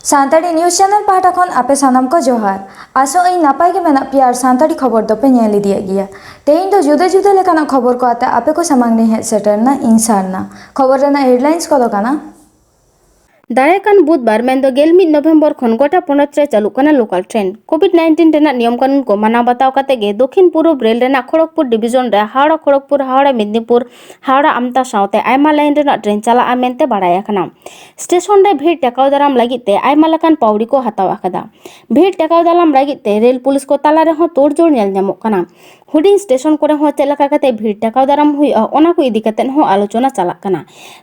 सानताड़ी news channel पाटा खन आपे सानाम को जोहार आसो इन नापाय के मेना पियार सानताड़ी खबर दोपे नेल इदिया गिया तेइन दो जुदे जुदे लेकाना खबर को आते आपे को सामांगनी हेड सेटरना इंसारना खबर रेना हेडलाइंस को दो काना दायाकान बुधवार मेंदो गेलमी नवंबर खन गोटा पनत रे चालू कना लोकल ट्रेन कोविड-19 रेना नियम कानून को माना बताव काते गे दक्षिण पूर्व रेल रेना खड़गपुर डिवीजन रे हावड़ा खड़गपुर हावड़ा मेदिनीपुर हावड़ा आमता सावते आयमा लाइन रेना ट्रेन चला मेनते बाड़ाय आकना स्टेशन रे भीड़ टेकाव दाराम लागिते आयमा लकान पावड़ी को हताव आकदा भीड़ टेकाव दाराम लागिते रेल पुलिस को ताला रे हो तोड़जोड़ नेल ᱧᱟᱢᱚᱜ ᱠᱟᱱᱟ हुडिंग स्टेशन को हो चेला काते भीड़ टेकाव दाराम हुई ओना को इदी काते हो आलोचना चालाक कना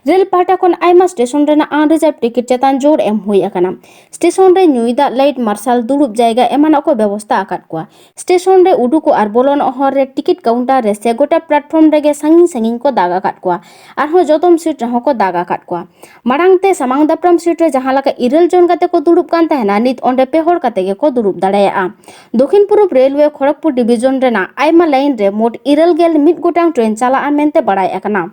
रेल पाटा कोन आयमा स्टेशन रेना अनरिजर्व टिकट चेतान जोर एम हुई आकना स्टेशन रे ᱧᱩᱭᱫᱟ लाइट मार्शल दुरुब जायगा एमाना को व्यवस्था आकाद कोआ स्टेशन रे उडुको आर बोलन हर रे टिकट काउंटर रे से गोटा प्लेटफॉर्म रे गे संगिन संगिन को दागा काट कोआ आर हो जतम सीट रे हो को दागा काट कोआ मारांगते सामांग दाप्रम सीट रे जहां लका इरल जन काते को दुरुब कान तहना नित ओंडे पे होड़ काते गे को दुरुब दाड़ाया दक्षिण पूर्व रेलवे खड़गपुर डिवीजन रेना आयमा लाइन रे मोट इरल गेल मिद गोटांग ट्रेन चला मेनते बाड़ाय आकना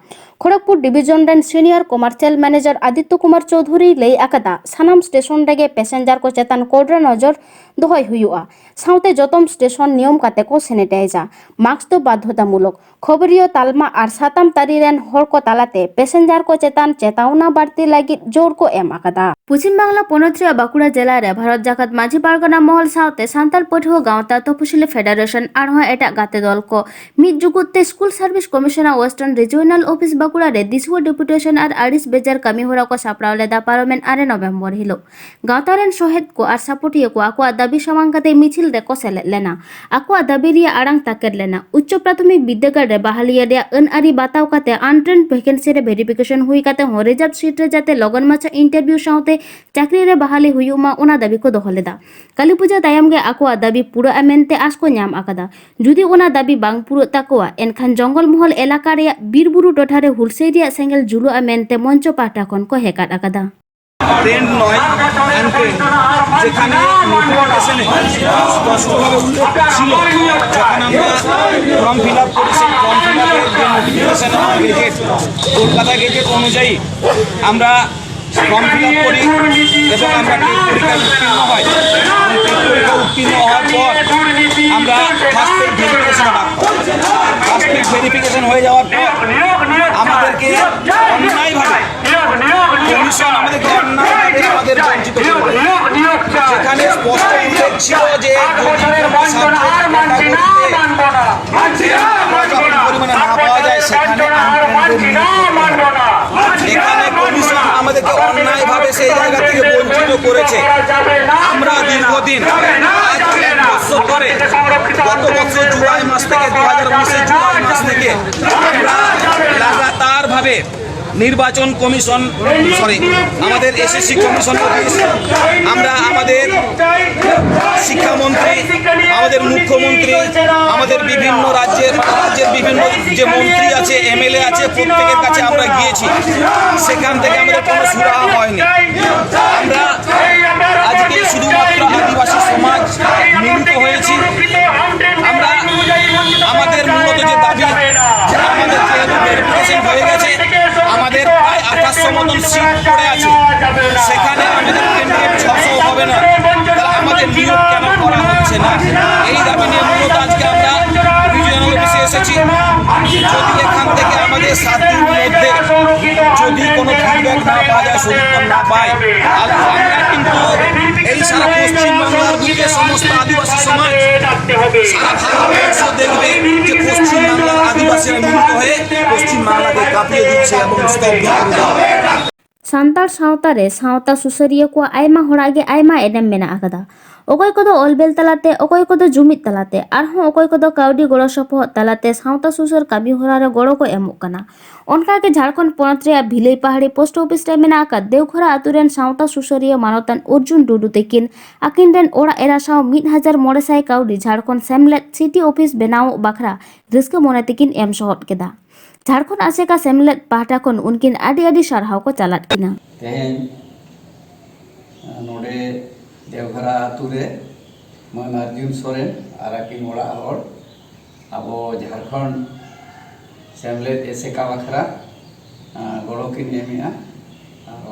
खड़गपुर डिवीजन रेन senior commercial manager Aditya Kumar Chaudhary लई आकदा सानाम स्टेशन रेगे पैसेंजर को चेतान कोड्रा नजर दोहय हुयुआ साउते जतम स्टेशन नियम काते को सैनिटाइजा मास्क तो बाध्यतामूलक खबरियो तालमा आर साताम तारी रेन हर को तालाते पैसेंजर को चेतान चेतावना बाड़ती लागित जोर को एम आकदा पश्चिम बांगला पनत रे बाकुड़ा जिला रे भारत जाकात माझी पारगना महल साउते सांताल पठुआ गावता तपसिली फेडरेशन आर हो एटा गाते दल को मिद जुगुते school service commissioner western regional office Bankura रे दिसुआ डेपुटेशन आर आड़िस बेजार कामी होरा को सापड़ाव लेदा पार्लामेंट 8 नवंबर हिलो गावता रेन शहीद को आर सपोर्टिया को आको दाबी समान काते मिছিল रे को सेलेद लेना आको दाबी रिया आड़ांग ताकेद लेना उच्च प्राथमिक विद्यागार रे बहालिया रे अनआरी बाताव काते अनट्रेन वैकेंसी रे वेरिफिकेशन हुई काते हो रिजर्व सीट रे जाते लगन माछा इंटरव्यू साउते चाकरी रे बहाली हुयुमा ओना दाबी को दोह लेदा काली पूजा तायम गे आको दाबी पूरा मेनते आस को नाम आकादा जुदी ओना दाबी बांग पूरा ताकोआ एनखान जंगल महल एलाका रे बीरबुरु टोठा रे हुलसे रिया सेंगेल जुलु मेनते मंच पाटा खन को हेकाद आकादा ट्रेन नय एनट्रेन যেখানে নোটিফিকেশনে স্পষ্টভাবে উল্লেখ ছিল যখন আমরা ফর্ম ফিল আপ করি সেই ফর্ম ফিল আপের যে নোটিফিকেশন গেজেট কলকাতা গেজেট অনুযায়ী আমরা ফর্ম ফিল আপ করি এবং আমরা পরীক্ষায় উত্তীর্ণ হই পরীক্ষা উত্তীর্ণ হওয়ার পর আমরা ফার্স্ট পেজ ভেরিফিকেশন রাখতাম ফার্স্ট পেজ ভেরিফিকেশন হয়ে যাওয়ার পর আমাদেরকে অন্যায়ভাবে কমিশন আমাদেরকে অন্যায়ভাবে আমাদের বঞ্চিত করে সেখানে স্পষ্ট উল্লেখ ছিল যে পরিমাণে না পাওয়া যায় সেখানে এখানে কমিশন আমাদেরকে অন্যায়ভাবে সেই জায়গা থেকে বঞ্চিত করেছে আমরা দীর্ঘদিন বছর ধরে গত বছর জুলাই মাস থেকে 2019 জুলাই মাস থেকে আমরা লাগাতার ভাবে নির্বাচন কমিশন আমাদের এসএসসি কমিশন অফিস আমরা আমাদের শিক্ষামন্ত্রী আমাদের মুখ্যমন্ত্রী আমাদের বিভিন্ন রাজ্যের বিভিন্ন যে মন্ত্রী আছে এমএলএ আছে প্রত্যেকের কাছে আমরা গিয়েছি সেখান থেকে আমাদের কোনো সুরাহা হয়নি আমরা আজকে শুধুমাত্র আদিবাসী সমাজ মিলিত হয়েছি আমরা আমাদের মূলত যে দাবি যে আমাদের যেহেতু ভেরিফিকেশন হয়ে গেছে আমাদের প্রায় 2800 মতন সিট পড়ে আছে সেখানে আমাদের ক্যান্ডিডেট 600 হবে না তাহলে আমাদের নিয়োগ কেন করা হচ্ছে না এই দাবি নিয়ে মূলত আজকে আমরা রিজিওনাল অফিসে এসেছি যদি এখান থেকে আমাদের 7 দিনের মধ্যে যদি কোনো ফিডব্যাক না পাওয়া যায় সদুত্তর না পাই তাহলে আমরা কিন্তু এই সারা পশ্চিমবাংলার বুকে সমস্ত আদিবাসী সমাজ সারা ভারতবর্ষ দেখবে যে পশ্চিমবাংলার আদিবাসীরা মিলিত হয়ে পশ্চিমবাংলাকে কাঁপিয়ে দিচ্ছে এবং স্তব্ধ করে দেওয়া सान्ताल सावता रे सावता सुसरिया को आयमा होड़ागे आयमा एनेम मेना आकदा ओकोय कोदो ओलबेल तलाते ओकोय कोदो जुमित तलाते आरहों ओकोय कोदो काउडी गड़ो सपो तलाते सावता सुसर कामी होरा रे गड़ो को एमोग कना ओनका के झारखंड पनत रे भिलई पहाड़ी पोस्ट ऑफिस रे मेना आका देवखरा आतुरेन सावता सुसरिया मानतान अर्जुन डुडु तेकिन आकिन रेन ओड़ा एरा साव 1900 काउडी झारखंड सेमलेट सिटी ऑफिस बनाव बाखरा रिस्क मोने तेकिन एम सहत केदा झारखंड आसेका सेमलेट पाहटा खन उनकिन आदि आदि सारहाव को चालात किना तेहेन नोडे देवघरा आतुरे मन अर्जुन सोरेन आराकिन ओड़ा हर आबो झारखंड सेमलेट एसेका बाखरा गड़ो किन एमिया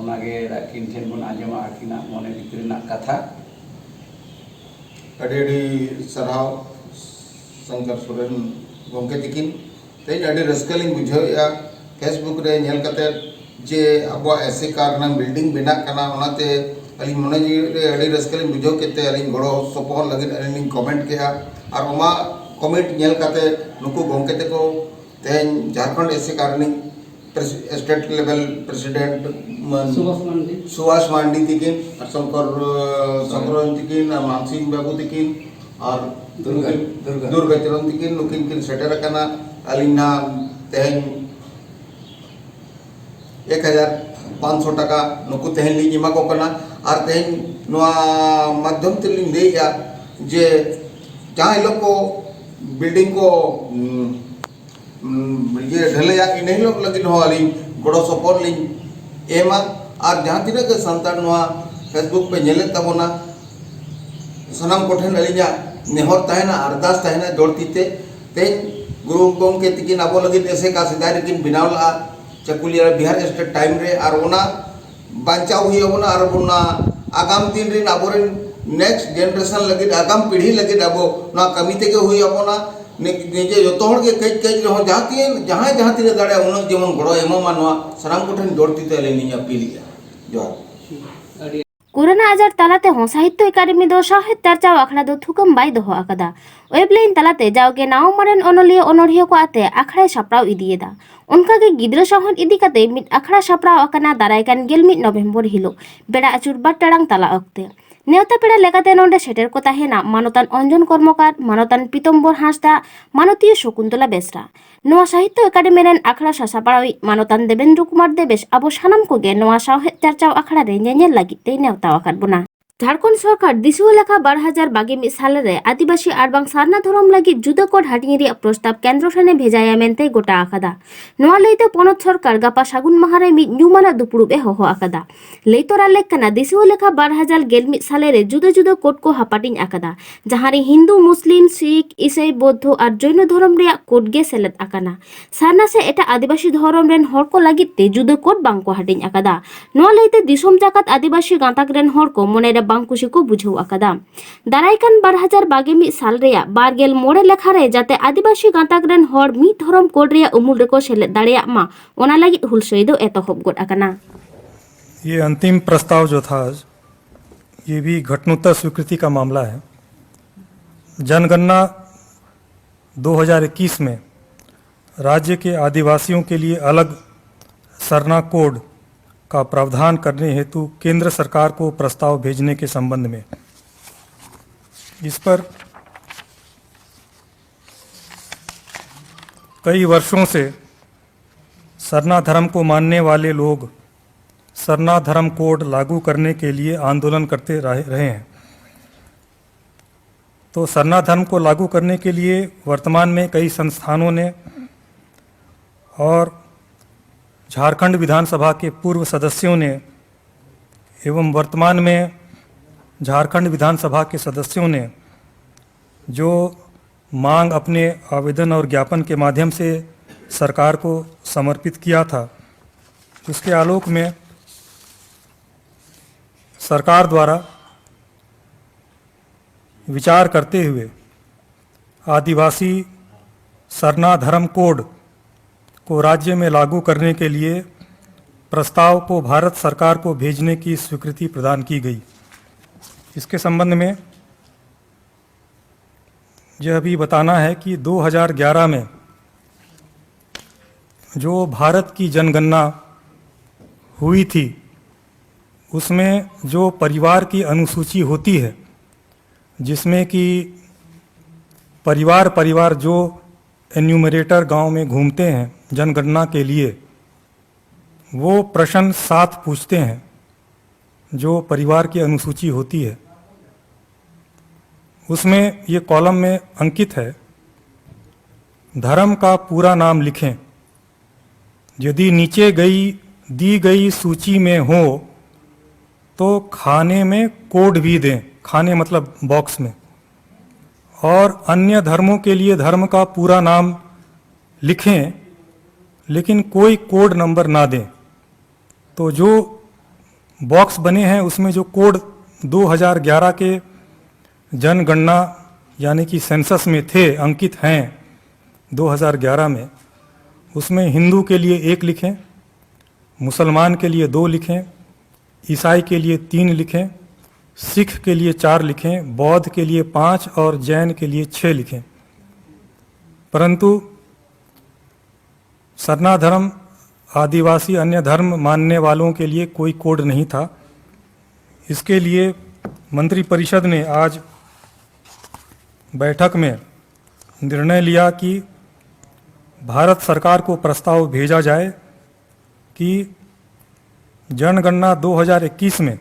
ओनागे आकिन ठेन बन आंजमा आकिना मने भितरी ना कथा अड़ी साराव शंकर सोरेन गोमके तिकिन तेज अड़ी रस्कलिंग बुझावेआ फेसबुक रे नेल कते जे अब ऐसे कारना बिल्डिंग बना कना ओनाते अली मने जी रे अड़ी रस्कलिंग बुझाव केते अली गड़ो सपोहर लगिन अली कमेंट केआ और ओमा कमेंट नेल कते नुकु गोमके ते को तेज झारखंड ऐसे कारनी स्टेट लेवल प्रेसिडेंट सुभाष मांडी तिकिन और शंकर तिकिन और मानसिंह बाबू तिकिन और दुर्गा चरण तिकिन नुकिन किन सेटर कना अलिना तेहन 1500 टाका नुकु तेहन ली इमा को कना और तेहन नोआ माध्यम तेलिन लेया जे जहां लोग को बिल्डिंग को ये ढलैया इन लोग लगिन हो अली गड़ो सपोर्ट लिन एमा और जहां तिना के संतान नोआ फेसबुक पे नेले तबोना सनम कोठेन अलिया नेहर तहना अरदास तहना जोड़तीते तेज गुरु गोम के तिकिन अब लगिन ऐसे का सिदाय किन बिनावला चकुलिया बिहार स्टेट टाइम रे और ओना बांचाव हुई होना और ओना आगाम दिन रिन अबोरेन नेक्स्ट जनरेशन लगिन आगाम पीढ़ी लगिन अब ना कमी ते के हुई होना निजे जो हर के कई कई रहो जहाँ जहाँ तीन दाड़ा उन जेमन गड़ो एमा साराम कोठेन जोड़ती अली अपील जोहार कोरोना आजार तालाते हों साहित्य एकाडेमी दो साहित्य चर्चा आखड़ा दो थुकम बाय दोहो आकदा वेबलाइन तालाते जाओगे नाव मरेन अनलिया अनढ़िया को आते आखड़ा सापड़ाव इदियेदा उनका के गिद्रा सहन इदी काते मिद आखड़ा सापड़ाव आकना दारायकान 11 नवेम्बर हिलो बेड़ा आचुर 2 टाड़ांग ताला अक्ते नेवता पेड़ा लेकाते नोंडे सेटर को ताहेना मानतान अंजन कर्मकार मानतान पीतम्बर हांसदा मानतीय शकुंतला बेसरा नोआ साहित्य एकाडेमी रेन आखड़ा सासापड़ावी मानतान देवेंद्र कुमार देवेश आबो सानाम कोगे नोआ साहित्य चर्चा आखड़ा रे नेनेल लागित ते नेवता आकाद बोना झारखंड सरकार दिसुआ लेखा 2021 साल रे आदिवासी आरबांग सारना धरम लगी जुदा कोड हाटिंग रे प्रस्ताव केंद्र ठने भेजाया मेनते गोटा आकादा नोआ लेते पनत सरकार गापा सागुन माहारे मि न्यूमाना दुपुड़ुबे होहो आकादा लेतोरा लेखना दिसुआ लेखा 2021 साल रे जुदा जुदा कोड को हापाटिंग आकादा जहां रे हिंदू मुस्लिम सिख ईसाई बौद्ध और जैन धर्म रे कोड गे सेलेद आकाना सारना से एटा आदिवासी धर्म रेन हर को लागित ते जुदा कोड बांग को हाटिंग आकादा नोआ लेते दिसोम जाकात आदिवासी गांताक रेन हर को मने बांकुशी को बुझाव आकादा दारायकान 2021 साल रेया 24 लेखा रे जाते आदिवासी गांताक रेन हर मी धर्म कोड रेया उमुल रेको सेलेद दाड़ेया मा ओना लागित हुलसई दो एतहब गोड आकाना। ये अंतिम प्रस्ताव जो था ये भी घटनोत्तर स्वीकृति का मामला है। जनगणना 2021 में राज्य के आदिवासियों के लिए अलग सरना कोड का प्रावधान करने हेतु केंद्र सरकार को प्रस्ताव भेजने के संबंध में इस पर कई वर्षों से सरना धर्म को मानने वाले लोग सरना धर्म कोड लागू करने के लिए आंदोलन करते रहे हैं। तो सरना धर्म को लागू करने के लिए वर्तमान में कई संस्थानों ने और झारखंड विधानसभा के पूर्व सदस्यों ने एवं वर्तमान में झारखंड विधानसभा के सदस्यों ने जो मांग अपने आवेदन और ज्ञापन के माध्यम से सरकार को समर्पित किया था उसके आलोक में सरकार द्वारा विचार करते हुए आदिवासी सरना धर्म कोड को राज्य में लागू करने के लिए प्रस्ताव को भारत सरकार को भेजने की स्वीकृति प्रदान की गई। इसके संबंध में यह भी बताना है कि 2011 में जो भारत की जनगणना हुई थी उसमें जो परिवार की अनुसूची होती है जिसमें कि परिवार जो एन्यूमरेटर गांव में घूमते हैं जनगणना के लिए वो प्रश्न 7 पूछते हैं जो परिवार की अनुसूची होती है उसमें ये कॉलम में अंकित है धर्म का पूरा नाम लिखें यदि नीचे दी गई सूची में हो तो खाने में कोड भी दें खाने मतलब बॉक्स में और अन्य धर्मों के लिए धर्म का पूरा नाम लिखें लेकिन कोई कोड नंबर ना दें। तो जो बॉक्स बने हैं उसमें जो कोड 2011 के जनगणना यानी कि सेंसस में थे, अंकित हैं 2011 में, उसमें हिंदू के लिए 1 लिखें, मुसलमान के लिए 2 लिखें, ईसाई के लिए 3 लिखें, सिख के लिए 4 लिखें, बौद्ध के लिए 5 और जैन के लिए 6 लिखें। परंतु सरना धर्म, आदिवासी, अन्य धर्म मानने वालों के लिए कोई कोड नहीं था। इसके लिए मंत्रिपरिषद ने आज बैठक में निर्णय लिया कि भारत सरकार को प्रस्ताव भेजा जाए कि जनगणना 2021 में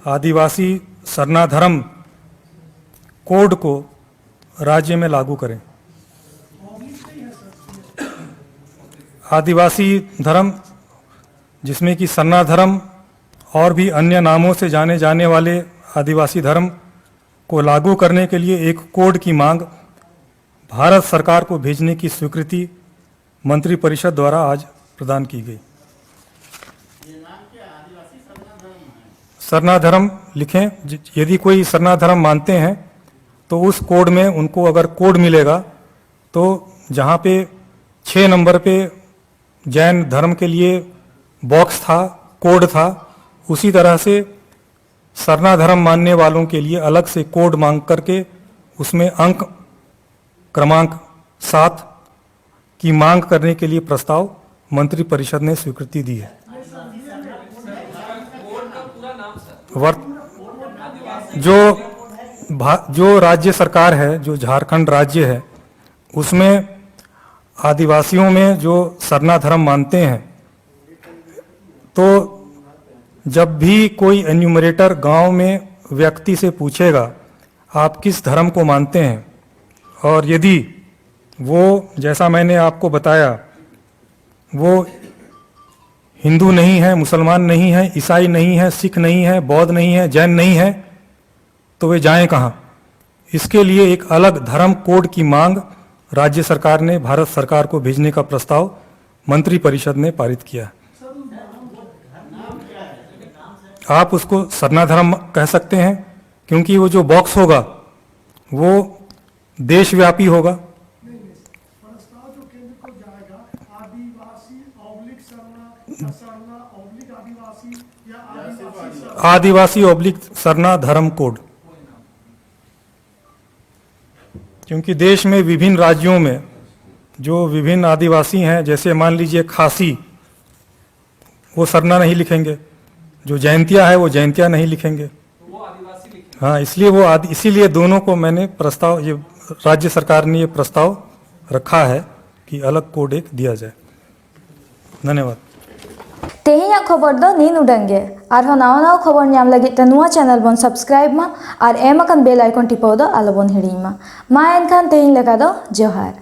आदिवासी सरना धर्म कोड को राज्य में लागू करें। आदिवासी धर्म, जिसमें कि सरना धर्म और भी अन्य नामों से जाने जाने वाले आदिवासी धर्म को लागू करने के लिए एक कोड की मांग भारत सरकार को भेजने की स्वीकृति मंत्रिपरिषद द्वारा आज प्रदान की गई। सरना धर्म लिखें, यदि कोई सरना धर्म मानते हैं तो उस कोड में उनको अगर कोड मिलेगा तो जहाँ पे 6 नंबर पे जैन धर्म के लिए बॉक्स था, कोड था, उसी तरह से सरना धर्म मानने वालों के लिए अलग से कोड मांग करके उसमें अंक क्रमांक 7 की मांग करने के लिए प्रस्ताव मंत्रिपरिषद ने स्वीकृति दी है। जो राज्य सरकार है, जो झारखंड राज्य है, उसमें आदिवासियों में जो सरना धर्म मानते हैं, तो जब भी कोई एन्यूमरेटर गांव में व्यक्ति से पूछेगा आप किस धर्म को मानते हैं, और यदि वो, जैसा मैंने आपको बताया, वो हिंदू नहीं है, मुसलमान नहीं है, ईसाई नहीं है, सिख नहीं है, बौद्ध नहीं है, जैन नहीं है, तो वे जाएं कहाँ? इसके लिए एक अलग धर्म कोड की मांग राज्य सरकार ने भारत सरकार को भेजने का प्रस्ताव मंत्रिपरिषद ने पारित किया। आप उसको सरना धर्म कह सकते हैं, क्योंकि वो जो बॉक्स होगा वो देशव्यापी होगा। आदिवासी ऑब्लिक सरना धर्म कोड, क्योंकि देश में विभिन्न राज्यों में जो विभिन्न आदिवासी हैं, जैसे मान लीजिए खासी, वो सरना नहीं लिखेंगे, जो जयंतिया है वो जयंतिया नहीं लिखेंगे, हाँ, इसलिए इसीलिए दोनों को मैंने प्रस्ताव, ये राज्य सरकार ने ये प्रस्ताव रखा है कि अलग कोड एक दिया जाए। धन्यवाद। तेहें खबर दो नीन उडंगे और नाव नाव खबर नाम लगे नुआ चैनल बन सब्सक्राइब मा और एम अकन बेल आइकन टिपाव दो आलो बन हिड़ी मा एनखान तेहें लेका दो जोहार।